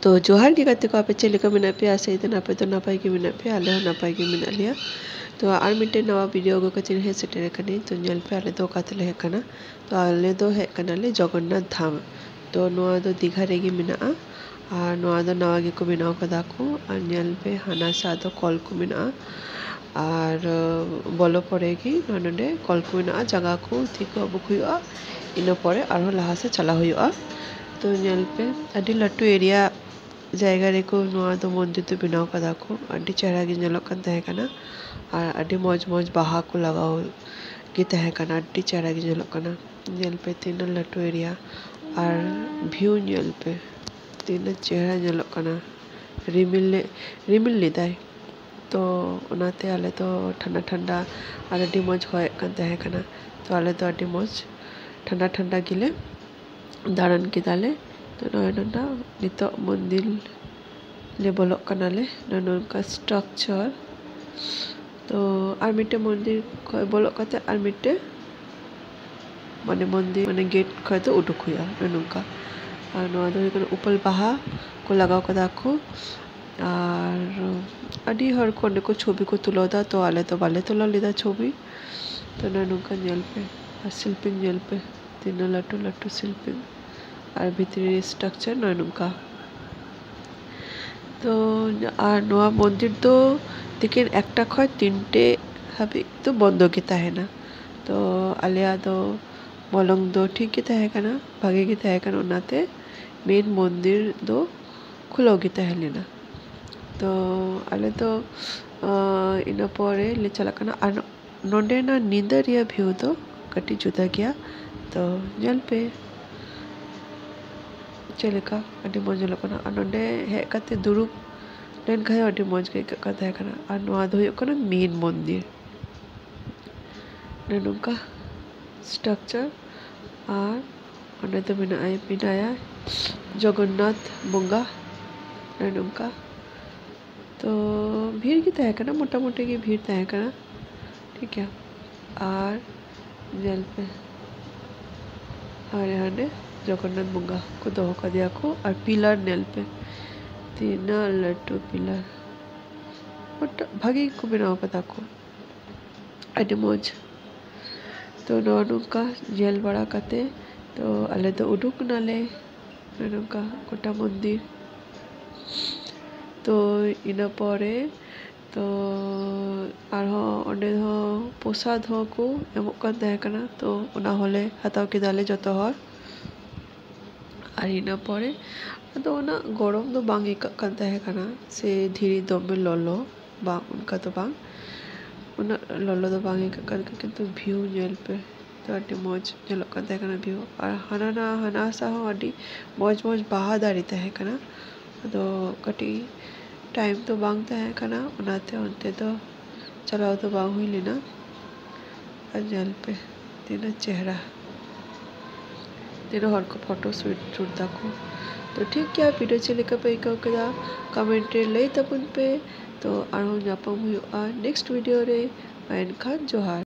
तो जोहार की गाते को आप चले का मिना पे आसे इतना पे तो नापाई की मिना पे आले हो नापाई की मिना लिया तो आर मिटे नवा वीडियो को कचिन है सेटेर कने तो नेल पे आले दो कातले है कना तो आले दो है कना ले जगन्नाथ धाम तो नवा दो दीघा रेगी मिना और नवा दो नवा गे को बिनाव कदा को और नेल पे हाना सा दो कॉल को मिना और बोलो पड़ेगी नोंडे कॉल को मिना जगह को ठीक बुक हुआ इन परे और लहा से चला हुआ तो नेल पे अडी लट्टू एरिया जायगा रेको नवा दो मंदिर तो बिनाव कदा को अडी चेहरा गे नेलोक कान तहे कना और अडी मौज मौज बाहा को लगाओ गे तहे कना अडी चेहरा गे नेलोक कना नेल पे तीन लट्टू एरिया और व्यू नेल पे तीन चेहरा नेलोक कना रिमिल लेदाय तो उनाते आले तो ठंडा ठंडा और अडी मौज होय कान तहे कना तो आले तो अडी मौज ठंडा ठंडा गिले दाड़ान किदाले तो नोना नितो मंदिर ले बोलो कनाले नोनका स्ट्रक्चर तो आर मिटे मंदिर को बोलो कते आर मिटे माने मंदिर माने गेट खय तो उडुक हुआ नोनका और नोआ दो कोन उपल बाहा को लगाओ कदा को और अडी हर कोने को छवि को तुलोदा तो आले तो बाले तुला लेदा छवि तो नोनका नेल पे और शिल्पिंग नेल पे तीन लट्टू लट्टू शिल्पिंग और भीतरी स्ट्रक्चर नोनका तो और नोआ मंदिर तो लेकिन एकटा खय तीनटे हाबि तो बंद गे ताहेना तो आलिया दो मलंग दो ठीक गे ताहे कना भागे गे ताहे कना ओनाते मेन मंदिर दो खुलो गे ताहे लेना तो आले तो इन परे ले चला कना और नोंडे ना नींदा रिया व्यू दो कटी जुदा गया तो नेल पे चलेका अडी मौज लोकना और नोंडे हे कते दुरुब लेन खाय अडी मौज के कथा कना और नोआ दो कना मेन मंदिर नोनका स्ट्रक्चर और ओंडे तो बिनाया जगन्नाथ बंगा नोनका तो भीड़ की तय करना मोटा मोटे की भीड़ तय करना ठीक है और जल पे और यहाँ जगन्नाथ बंगा को दो का दिया को और पिलर नेल पे तीन लट्टू पिलर भागी को बिनाव कदा को अडी मौज तो नोनका जेल बड़ा कते तो आले तो उडुक नाले नोनका गोटा मंदिर तो इन परे तो प्रसाद को एमोक कान तहे कना तो उना होले हताव किदाले जतो हर और इन परे तो उना गरम दो बांग इकाक कान तहे कना से धीरे दमे ललो बांग उनका तो बांग उना ललो दो बांग इकाक कान किंतु व्यू नेल पे तो अडी मौज नेलोक कान तहे कना व्यू और हाना सा हो अडी मौज मौज बाहा दाड़ी तहे कना तो कटी टाइम तो बांग तहे कना उनाते उनते तो चलाओ तो बांग हुई लेना और नेल पे तीन चेहरा तीनों हर को फोटो शूट दाखो तो ठीक क्या वीडियो चले पे कमेंट लई तबन पे तो आरो नापम हुआ नेक्स्ट वीडियो रे एनखान जोहार।